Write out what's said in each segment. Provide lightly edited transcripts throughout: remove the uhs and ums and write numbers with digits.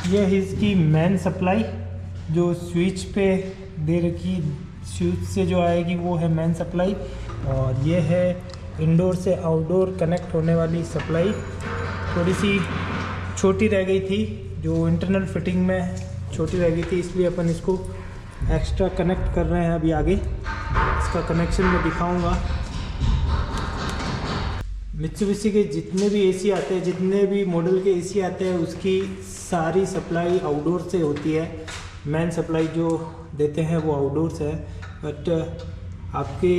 ये है इसकी मेन सप्लाई जो स्विच पे दे रखी, स्विच से जो आएगी वो है मेन सप्लाई। और ये है इंडोर से आउटडोर कनेक्ट होने वाली सप्लाई। थोड़ी सी छोटी रह गई थी, जो इंटरनल फिटिंग में छोटी रह गई थी, इसलिए अपन इसको एक्स्ट्रा कनेक्ट कर रहे हैं। अभी आगे इसका कनेक्शन मैं दिखाऊंगा। मित्सुबिशी के जितने भी एसी आते हैं, जितने भी मॉडल के एसी आते हैं, उसकी सारी सप्लाई आउटडोर से होती है। मेन सप्लाई जो देते हैं वो आउटडोर से है, बट आपके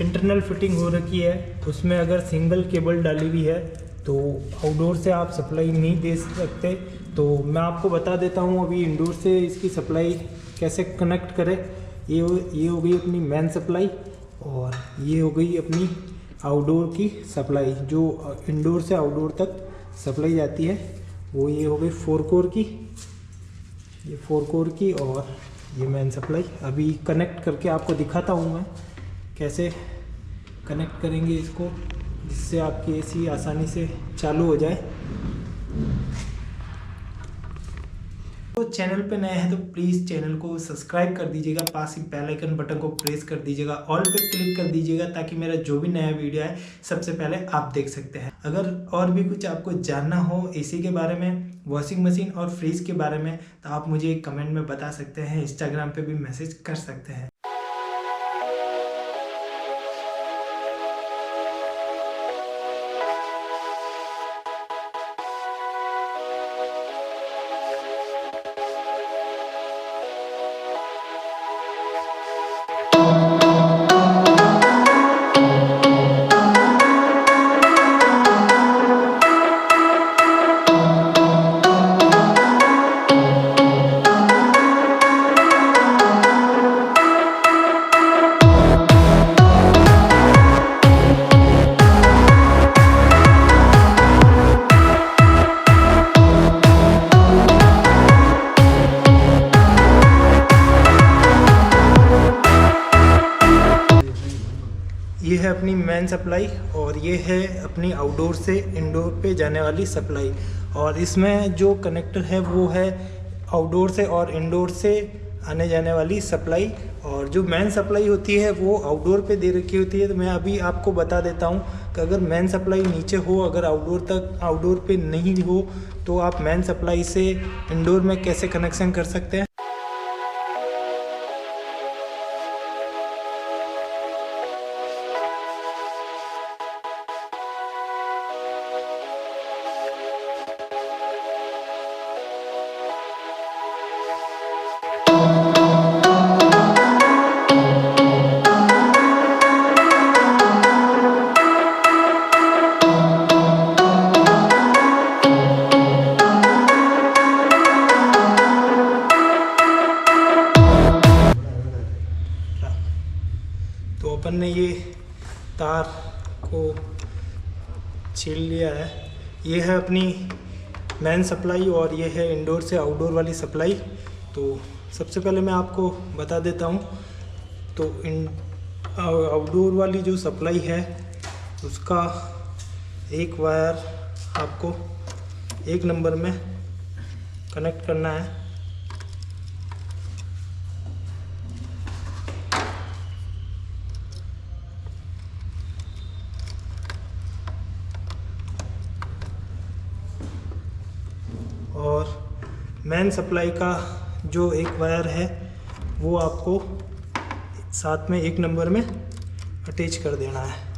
इंटरनल फिटिंग हो रखी है, उसमें अगर सिंगल केबल डाली हुई है तो आउटडोर से आप सप्लाई नहीं दे सकते। तो मैं आपको बता देता हूँ अभी इंडोर से इसकी सप्लाई कैसे कनेक्ट करें। ये हो गई अपनी मेन सप्लाई और ये हो गई अपनी आउटडोर की सप्लाई। जो इंडोर से आउटडोर तक सप्लाई जाती है वो ये हो गई 4 कोर की, ये 4 कोर की और ये मेन सप्लाई। अभी कनेक्ट करके आपको दिखाता हूँ मैं कैसे कनेक्ट करेंगे इसको, जिससे आपकी एसी आसानी से चालू हो जाए। तो चैनल पे नए हैं तो प्लीज़ चैनल को सब्सक्राइब कर दीजिएगा, पास ही बेल आइकन बटन को प्रेस कर दीजिएगा, ऑल पे क्लिक कर दीजिएगा, ताकि मेरा जो भी नया वीडियो है सबसे पहले आप देख सकते हैं। अगर और भी कुछ आपको जानना हो एसी के बारे में, वॉशिंग मशीन और फ्रिज के बारे में, तो आप मुझे कमेंट में बता सकते हैं, इंस्टाग्राम पर भी मैसेज कर सकते हैं। ये है अपनी मेन सप्लाई और ये है अपनी आउटडोर से इंडोर पे जाने वाली सप्लाई। और इसमें जो कनेक्टर है वो है आउटडोर से और इंडोर से आने जाने वाली सप्लाई। और जो मेन सप्लाई होती है वो आउटडोर पे दे रखी होती है। तो मैं अभी आपको बता देता हूँ कि अगर मेन सप्लाई नीचे हो, अगर आउटडोर पे नहीं हो, तो आप मेन सप्लाई से इंडोर में कैसे कनेक्शन कर सकते हैं। तो अपन ने ये तार को छील लिया है। ये है अपनी मेन सप्लाई और ये है इंडोर से आउटडोर वाली सप्लाई। तो सबसे पहले मैं आपको बता देता हूँ, तो आउटडोर वाली जो सप्लाई है उसका एक वायर आपको 1 नंबर में कनेक्ट करना है। और मेन सप्लाई का जो एक वायर है वो आपको साथ में 1 नंबर में अटैच कर देना है।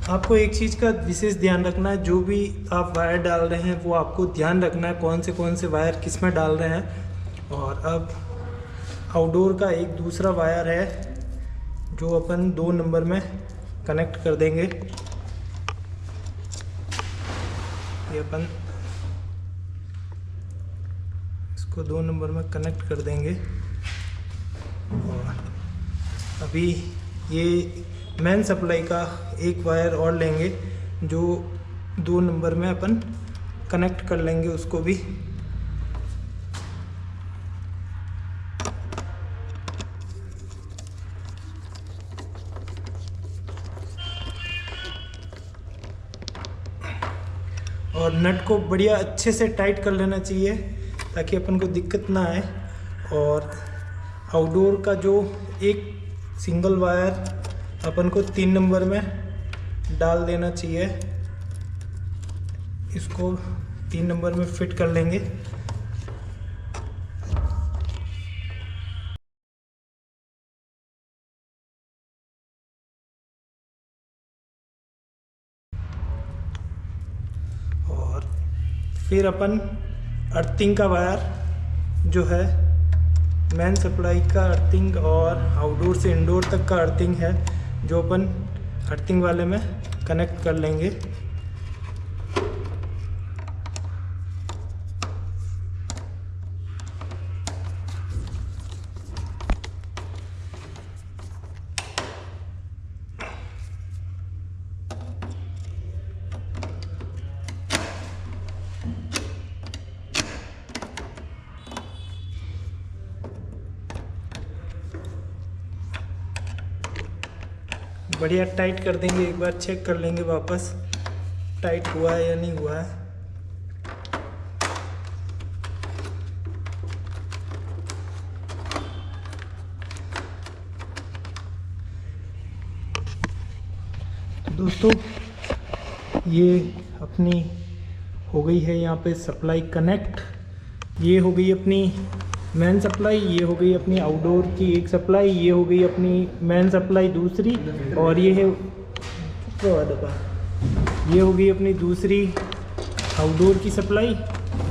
आपको एक चीज़ का विशेष ध्यान रखना है, जो भी आप वायर डाल रहे हैं वो आपको ध्यान रखना है कौन से वायर किस में डाल रहे हैं। और अब आउटडोर का एक दूसरा वायर है जो अपन 2 नंबर में कनेक्ट कर देंगे। ये अपन इसको 2 नंबर में कनेक्ट कर देंगे। और अभी ये मेन सप्लाई का एक वायर और लेंगे जो 2 नंबर में अपन कनेक्ट कर लेंगे उसको भी। और नट को बढ़िया अच्छे से टाइट कर लेना चाहिए ताकि अपन को दिक्कत ना आए। और आउटडोर का जो एक सिंगल वायर अपन को 3 नंबर में डाल देना चाहिए, इसको 3 नंबर में फिट कर लेंगे। और फिर अपन अर्थिंग का वायर जो है, मेन सप्लाई का अर्थिंग और आउटडोर से इंडोर तक का अर्थिंग है, जो अपन अर्थिंग वाले में कनेक्ट कर लेंगे। बढ़िया टाइट कर देंगे, एक बार चेक कर लेंगे वापस टाइट हुआ है या नहीं हुआ है। दोस्तों ये अपनी हो गई है यहाँ पे सप्लाई कनेक्ट। ये हो गई अपनी मेन सप्लाई, ये हो गई अपनी आउटडोर की एक सप्लाई, ये हो गई अपनी मेन सप्लाई दूसरी, और ये है ये हो गई अपनी दूसरी आउटडोर की सप्लाई,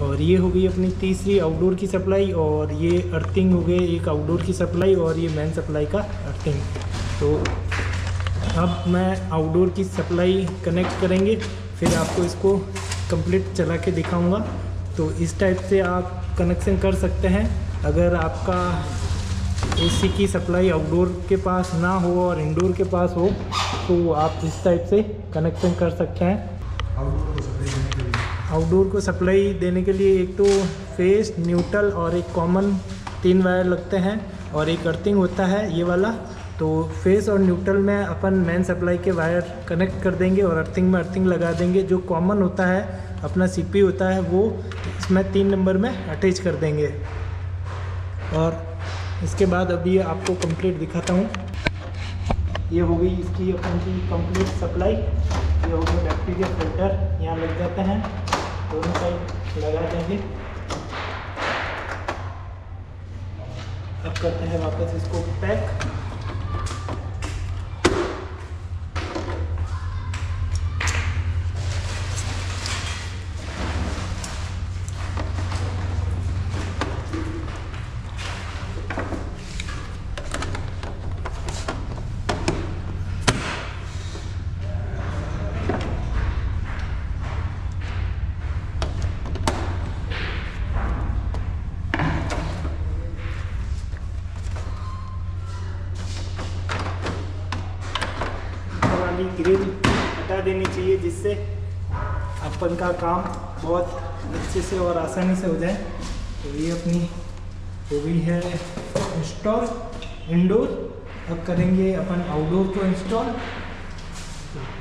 और ये हो गई अपनी तीसरी आउटडोर की सप्लाई, और ये अर्थिंग हो गए एक आउटडोर की सप्लाई, और ये मेन सप्लाई का अर्थिंग। तो अब मैं आउटडोर की सप्लाई कनेक्ट करेंगे, फिर आपको इसको कंप्लीट चला के दिखाऊंगा। तो इस टाइप से आप कनेक्शन कर सकते हैं। अगर आपका एसी की सप्लाई आउटडोर के पास ना हो और इंडोर के पास हो तो आप इस टाइप से कनेक्शन कर सकते हैं। आउटडोर को सप्लाई देने के लिए एक तो फेस, न्यूट्रल और एक कॉमन 3 वायर लगते हैं, और एक अर्थिंग होता है ये वाला। तो फेस और न्यूट्रल में अपन मेन सप्लाई के वायर कनेक्ट कर देंगे और अर्थिंग में अर्थिंग लगा देंगे। जो कॉमन होता है अपना सीपी होता है वो इसमें 3 नंबर में अटैच कर देंगे। और इसके बाद अभी आपको कंप्लीट दिखाता हूँ। ये हो गई इसकी अपन की कंप्लीट सप्लाई। ये हो गया बैक्टीरिया फिल्टर, यहाँ लग जाते हैं, दोनों साइड लगा देंगे। अब करते हैं वापस इसको पैक। ग्रिल हटा देनी चाहिए जिससे अपन का काम बहुत अच्छे से और आसानी से हो जाए। तो ये अपनी हो गई है इंस्टॉल इंडोर। अब करेंगे अपन आउटडोर को इंस्टॉल।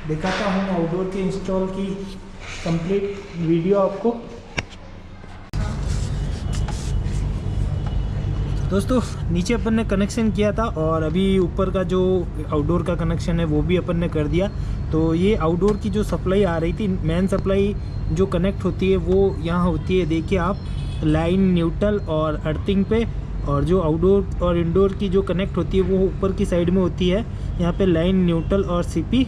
दिखाता हूँ आउटडोर के इंस्टॉल की कंप्लीट वीडियो आपको। दोस्तों नीचे अपन ने कनेक्शन किया था और अभी ऊपर का जो आउटडोर का कनेक्शन है वो भी अपन ने कर दिया। तो ये आउटडोर की जो सप्लाई आ रही थी, मेन सप्लाई जो कनेक्ट होती है वो यहाँ होती है, देखिए आप, लाइन, न्यूट्रल और अर्थिंग पे। और जो आउटडोर और इंडोर की जो कनेक्ट होती है वो ऊपर की साइड में होती है, यहाँ पे लाइन, न्यूट्रल और सीपी।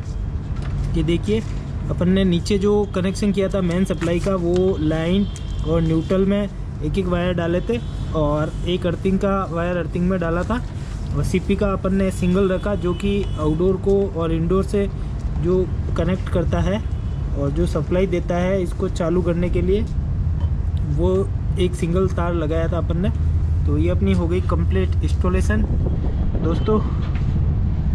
ये देखिए अपन ने नीचे जो कनेक्शन किया था मेन सप्लाई का वो लाइन और न्यूट्रल में एक एक वायर डाले थे और एक अर्थिंग का वायर अर्थिंग में डाला था, और सीपी का अपन ने सिंगल रखा जो कि आउटडोर को और इंडोर से जो कनेक्ट करता है और जो सप्लाई देता है इसको चालू करने के लिए, वो एक सिंगल तार लगाया था अपन ने। तो ये अपनी हो गई कंप्लीट इंस्टॉलेशन। दोस्तों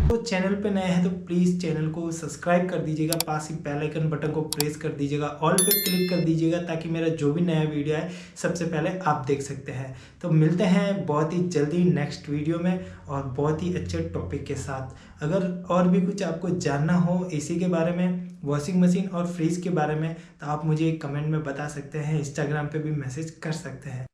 तो चैनल पे नए हैं तो प्लीज़ चैनल को सब्सक्राइब कर दीजिएगा, पास ही बेल आइकन बटन को प्रेस कर दीजिएगा, ऑल पे क्लिक कर दीजिएगा ताकि मेरा जो भी नया वीडियो है सबसे पहले आप देख सकते हैं। तो मिलते हैं बहुत ही जल्दी नेक्स्ट वीडियो में और बहुत ही अच्छे टॉपिक के साथ। अगर और भी कुछ आपको जानना हो एसी के बारे में, वॉशिंग मशीन और फ्रिज के बारे में, तो आप मुझे कमेंट में बता सकते हैं, इंस्टाग्राम पे भी मैसेज कर सकते हैं।